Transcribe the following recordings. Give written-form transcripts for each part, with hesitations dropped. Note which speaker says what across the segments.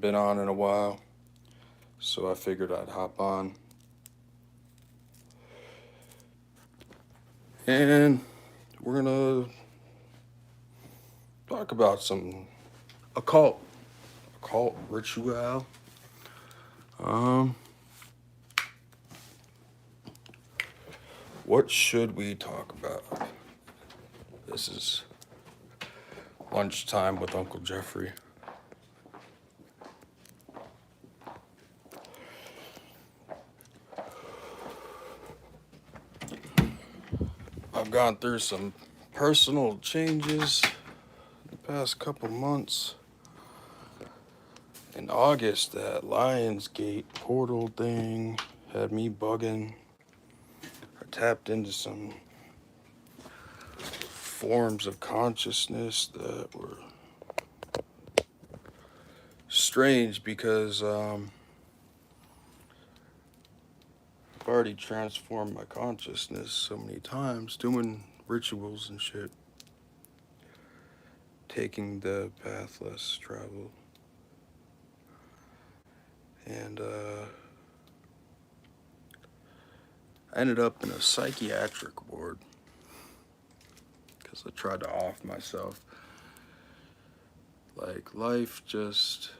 Speaker 1: hadn't been on in a while, so I figured I'd hop on. And we're gonna talk about some occult, occult ritual. Um, what should we talk about? This is lunchtime with Uncle Jeffrey. I've gone through some personal changes the past couple months. In August, that Lionsgate portal thing had me bugging. I tapped into some forms of consciousness that were strange because I've already transformed my consciousness so many times doing rituals and shit, taking the path less traveled. And I ended up in a psychiatric ward because I tried to off myself. Like, life just...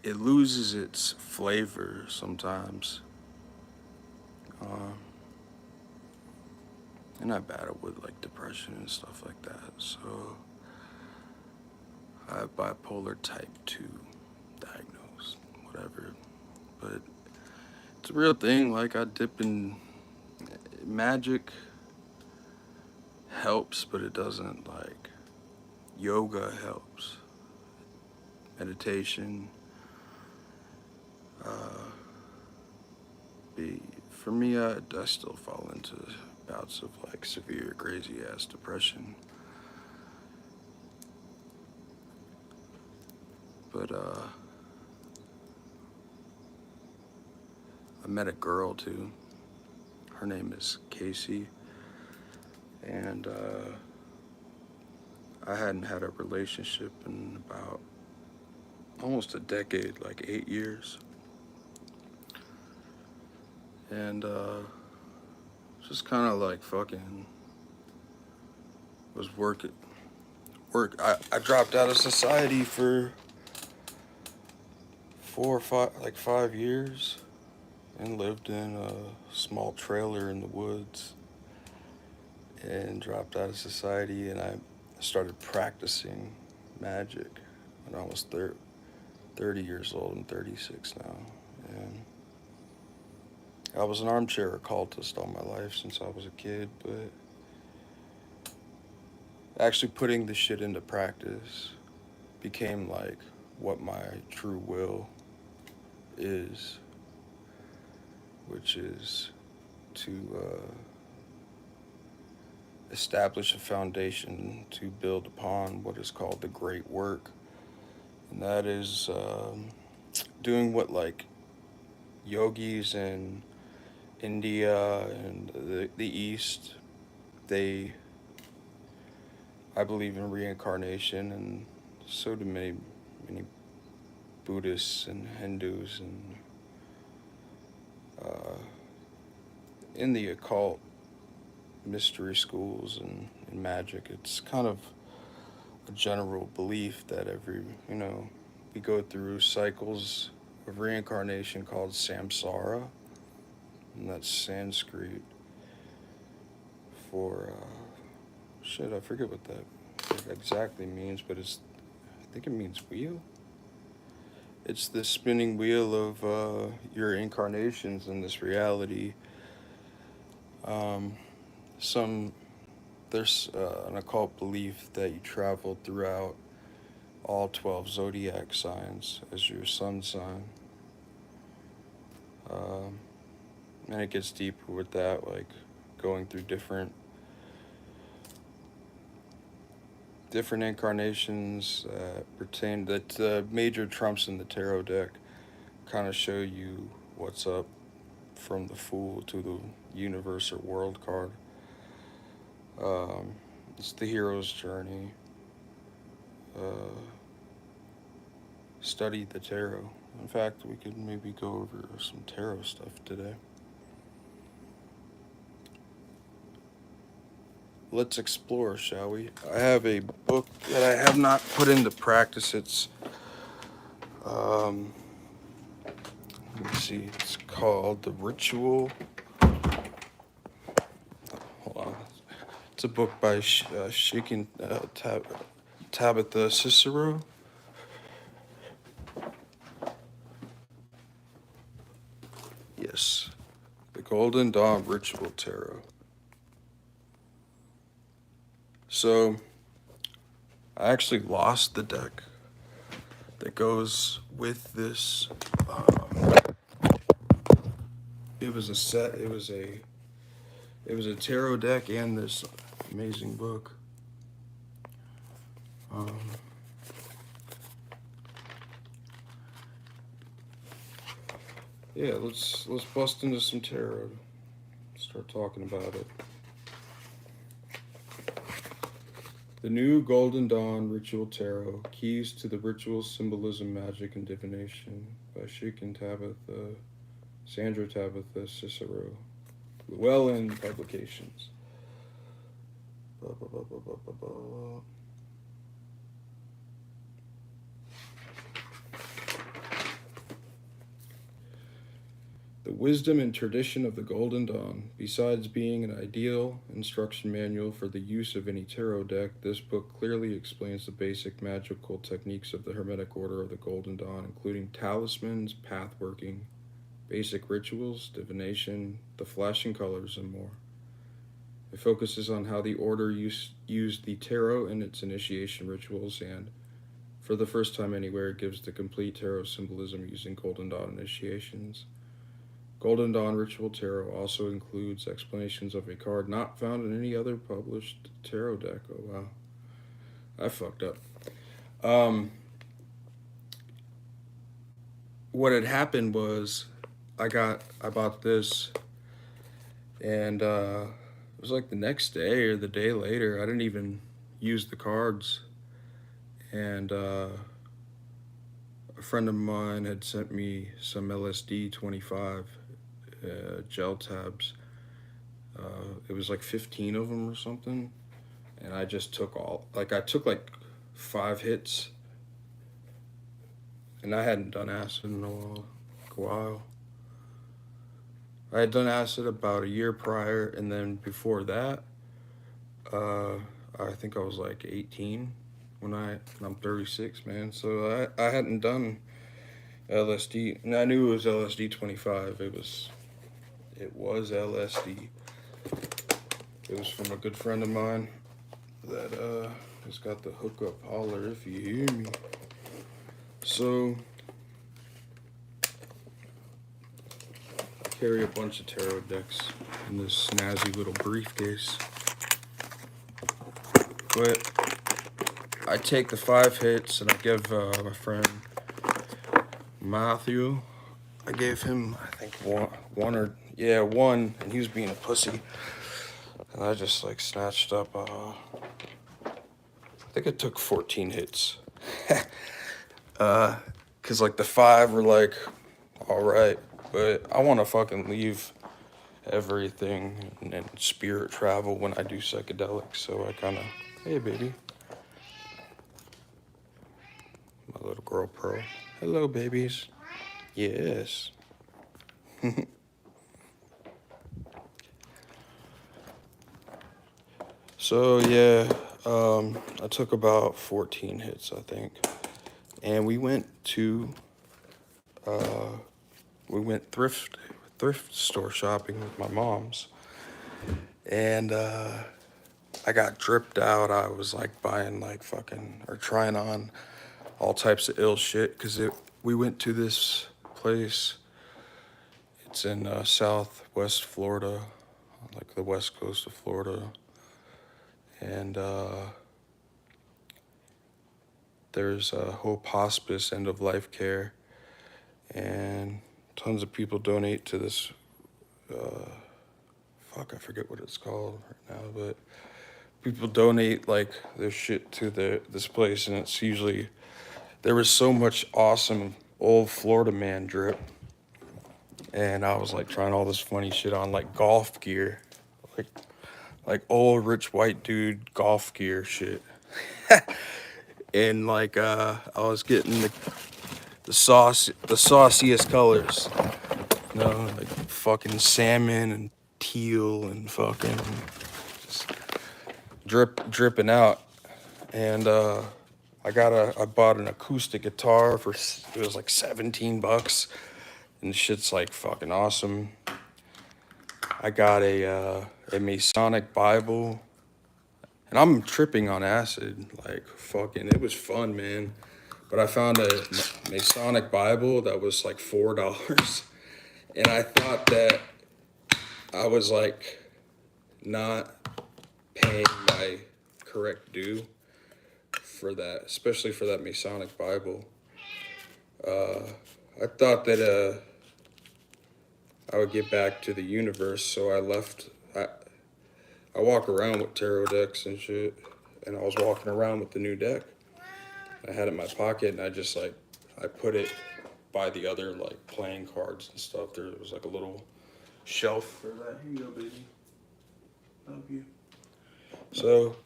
Speaker 1: it loses its flavor sometimes. And I battle with like depression and stuff like that. So I have bipolar type 2 diagnosed, whatever. But it's a real thing. Like, I dip in magic helps, but it doesn't. Like, yoga helps, meditation. For me, I still fall into bouts of like severe crazy ass depression. But I met a girl too. Her name is Casey, and I hadn't had a relationship in about almost a decade, like 8 years. And just kind of like fucking was working. I dropped out of society for 5 years and lived in a small trailer in the woods and dropped out of society, and I started practicing magic when I was 30 years old. I'm 36 now, and I was an armchair occultist all my life since I was a kid, but actually putting this shit into practice became like what my true will is, which is to establish a foundation to build upon what is called the great work. And that is doing what like yogis in India and the East, I believe in reincarnation, and so do many Buddhists and Hindus, and in the occult mystery schools and magic, it's kind of a general belief that we go through cycles of reincarnation called samsara, and that's Sanskrit for I forget what that exactly means, but I think it means wheel. It's the spinning wheel of your incarnations in this reality. There's an occult belief that you travel throughout all 12 zodiac signs as your sun sign. And it gets deeper with that, like going through different incarnations that major trumps in the tarot deck kind of show you what's up, from the Fool to the Universe or World card. It's the hero's journey. Study the tarot. In fact, we could maybe go over some tarot stuff today. Let's explore, shall we? I have a book that I have not put into practice. It's, let me see, it's called The Ritual. Hold on. It's a book by Shaken Tabitha Cicero. Yes, The Golden Dawn Ritual Tarot. So, I actually lost the deck that goes with this. It was a set. It was a tarot deck and this amazing book. Yeah, let's bust into some tarot. Start talking about it. The New Golden Dawn Ritual Tarot: Keys to the Ritual Symbolism, Magic, and Divination by Sandra Tabitha Cicero. Llewellyn Publications. Blah, blah, blah, blah, blah, blah, blah. The wisdom and tradition of the Golden Dawn. Besides being an ideal instruction manual for the use of any tarot deck, this book clearly explains the basic magical techniques of the Hermetic Order of the Golden Dawn, including talismans, pathworking, basic rituals, divination, the flashing colors, and more. It focuses on how the order used the tarot in its initiation rituals, and, for the first time anywhere, it gives the complete tarot symbolism using Golden Dawn initiations. Golden Dawn Ritual Tarot also includes explanations of a card not found in any other published tarot deck. Oh, wow. I fucked up. What had happened was I bought this, and it was like the next day or the day later. I didn't even use the cards. And a friend of mine had sent me some LSD 25 gel tabs. It was like 15 of them or something, and I just took I took like 5 hits, and I hadn't done acid in a while. I had done acid about a year prior, and then before that, I think I was like 18 and I'm 36, man. So I hadn't done LSD, and I knew it was LSD 25. It was LSD. It was from a good friend of mine that has got the hookup. Holler if you hear me. So I carry a bunch of tarot decks in this snazzy little briefcase. But I take the 5 hits and I give my friend Matthew, I gave him, I think, one, and he was being a pussy. And I just like snatched up, I think it took 14 hits. Cause like the 5 were like, all right, but I want to fucking leave everything and spirit travel when I do psychedelics. So I kind of, hey baby, my little girl pro. Hello babies. Yes. So yeah, I took about 14 hits, I think, and we went thrift store shopping with my mom's, and I got dripped out. I was like buying like trying on all types of ill shit, because we went to this place. It's in southwest Florida, like the west coast of Florida. And there's Hope Hospice End of Life Care, and tons of people donate to this. I forget what it's called right now, but people donate like their shit to this place, and it's usually, there was so much awesome old Florida man drip, and I was like trying all this funny shit on like golf gear, like old rich white dude golf gear shit. And like I was getting the sauciest colors, you know, like fucking salmon and teal and fucking just dripping out. And I bought an acoustic guitar for, it was like $17, and the shit's like fucking awesome. I got a Masonic Bible, and I'm tripping on acid, like fucking, it was fun, man. But I found a Masonic Bible that was like $4, and I thought that I was like not paying my correct due for that, especially for that Masonic Bible. I thought that I would get back to the universe, so I left. I walk around with tarot decks and shit, and I was walking around with the new deck. I had it in my pocket, and I just like, I put it by the other like playing cards and stuff. There was like a little shelf for that. Here you go, baby. Love you. So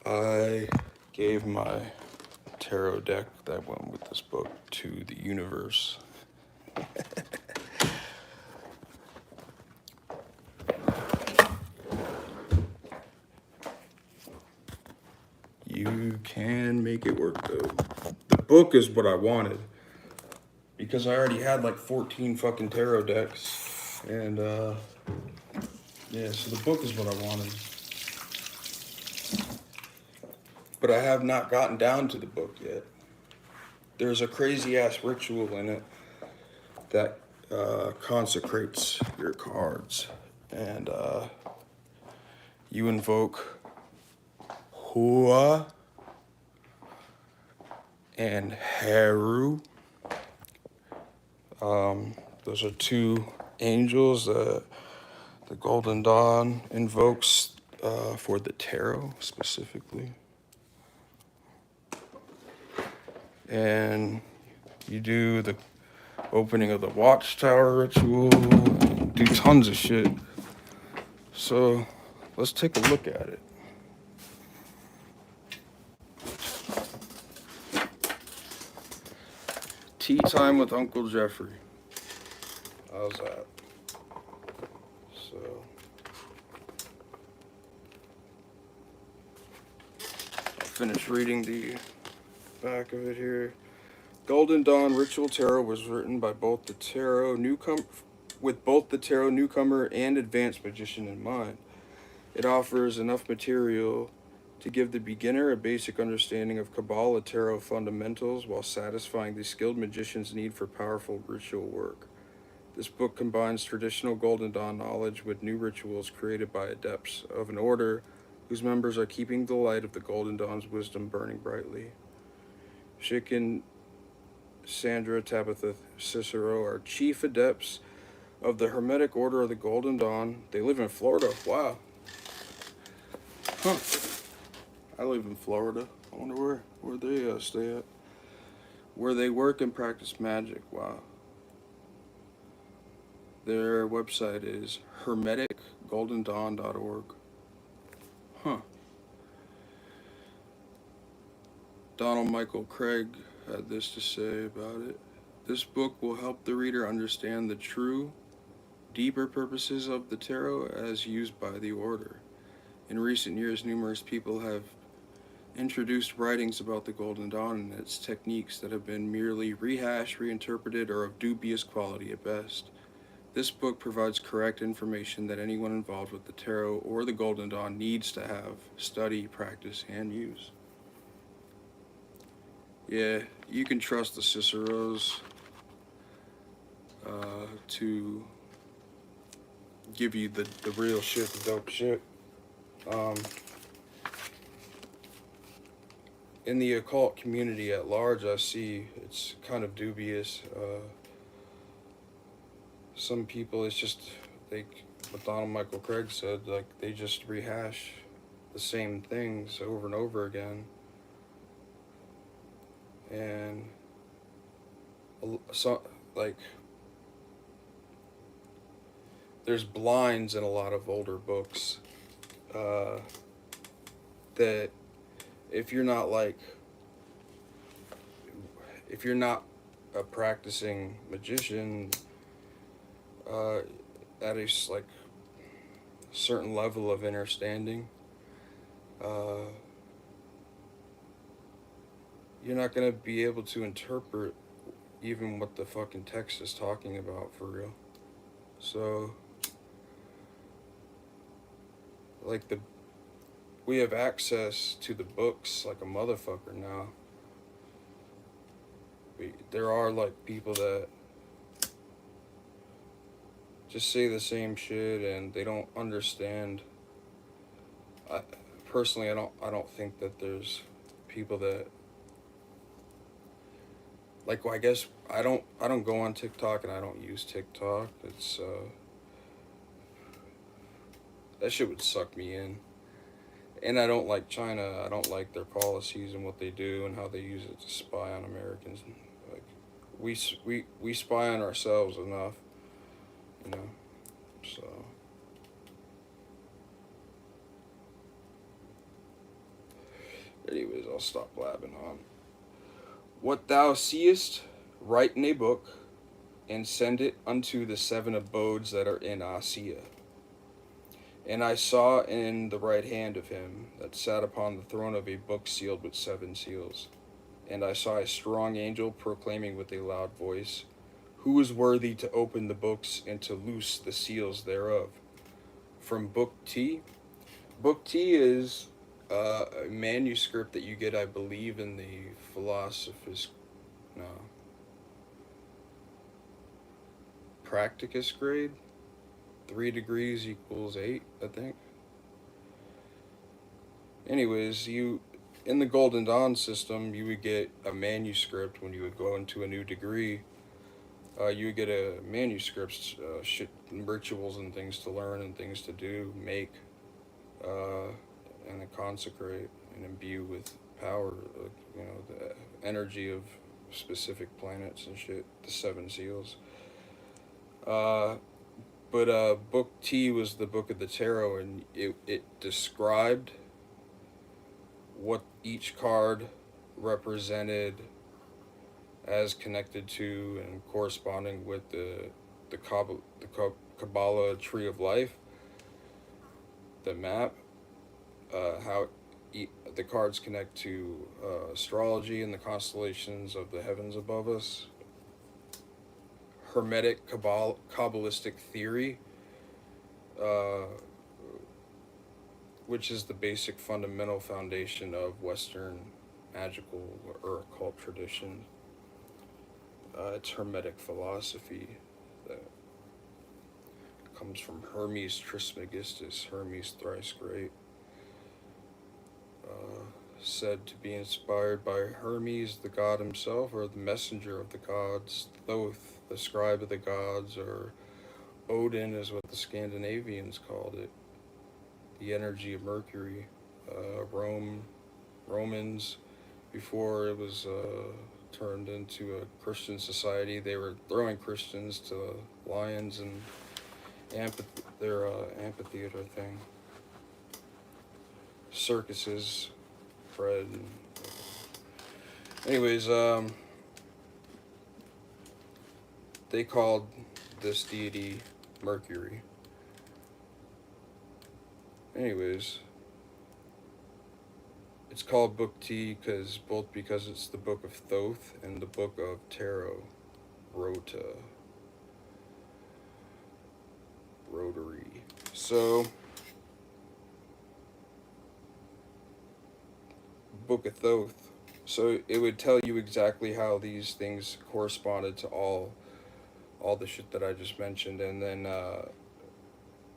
Speaker 1: I gave my tarot deck that went with this book to the universe. You can make it work though. The book is what I wanted, because I already had like 14 fucking tarot decks, and yeah, so the book is what I wanted. But I have not gotten down to the book yet. There's a crazy ass ritual in it that consecrates your cards, and you invoke Hua and Heru. Those are two angels that the Golden Dawn invokes for the tarot specifically. And you do the opening of the Watchtower ritual, and do tons of shit. So let's take a look at it. Tea time with Uncle Jeffrey. How's that? So I'll finish reading the back of it here. Golden Dawn Ritual Tarot was written by both the tarot newcomer, with both the tarot newcomer and advanced magician in mind. It offers enough material to give the beginner a basic understanding of Kabbalah tarot fundamentals while satisfying the skilled magician's need for powerful ritual work. This book combines traditional Golden Dawn knowledge with new rituals created by adepts of an order whose members are keeping the light of the Golden Dawn's wisdom burning brightly. Schick and Sandra Tabitha Cicero are chief adepts of the Hermetic Order of the Golden Dawn. They live in Florida. Wow. Huh. I live in Florida. I wonder where they stay at. Where they work and practice magic. Wow. Their website is hermeticgoldendawn.org. Huh. Donald Michael Craig had this to say about it. This book will help the reader understand the true, deeper purposes of the tarot as used by the order. In recent years, numerous people have introduced writings about the Golden Dawn and its techniques that have been merely rehashed, reinterpreted, or of dubious quality at best. This book provides correct information that anyone involved with the tarot or the Golden Dawn needs to have, study, practice, and use. Yeah, you can trust the Ciceros to give you the real shit, the dope shit. In the occult community at large, I see it's kind of dubious. Some people, it's just what Donald Michael Craig said, like, they just rehash the same things over and over again. And so, like, there's blinds in a lot of older books that if you're not a practicing magician at a like certain level of understanding, you're not gonna be able to interpret even what the fucking text is talking about for real. So, like, we have access to the books like a motherfucker now. There are, like, people that just say the same shit and they don't understand. Personally, I don't think that there's people that, like, well, I guess I don't go on TikTok and I don't use TikTok. It's that shit would suck me in. And I don't like China. I don't like their policies and what they do and how they use it to spy on Americans. Like, we spy on ourselves enough, you know. So, anyways, I'll stop blabbing on. What thou seest, write in a book, and send it unto the 7 abodes that are in Asia. And I saw in the right hand of him that sat upon the throne of a book sealed with 7 seals. And I saw a strong angel proclaiming with a loud voice, Who is worthy to open the books and to loose the seals thereof? From Book T. Book T is a manuscript that you get, I believe, in the practicus grade. 3 degrees equals 8, I think. Anyways, in the Golden Dawn system, you would get a manuscript when you would go into a new degree. You would get a manuscript, rituals and things to learn and things to do, make, and consecrate and imbue with power, the energy of specific planets and shit, the 7 seals. But Book T was the book of the tarot, and it described what each card represented as connected to and corresponding with the Kabbalah Tree of Life, the map, how the cards connect to astrology and the constellations of the heavens above us. Hermetic Kabbalistic theory, which is the basic fundamental foundation of Western magical or occult tradition. It's Hermetic philosophy that comes from Hermes Trismegistus, Hermes thrice great, said to be inspired by Hermes, the god himself, or the messenger of the gods, Thoth, the scribe of the gods, or Odin is what the Scandinavians called it, the energy of Mercury. Romans, before it was turned into a Christian society, they were throwing Christians to lions and their amphitheater thing. Circuses, Fred. Anyways, they called this deity Mercury. Anyways, it's called Book T because it's the book of Thoth and the book of Tarot, Rotary. So, Book of Thoth. So it would tell you exactly how these things corresponded to all the shit that I just mentioned, and then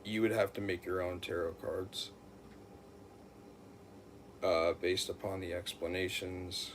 Speaker 1: you would have to make your own tarot cards based upon the explanations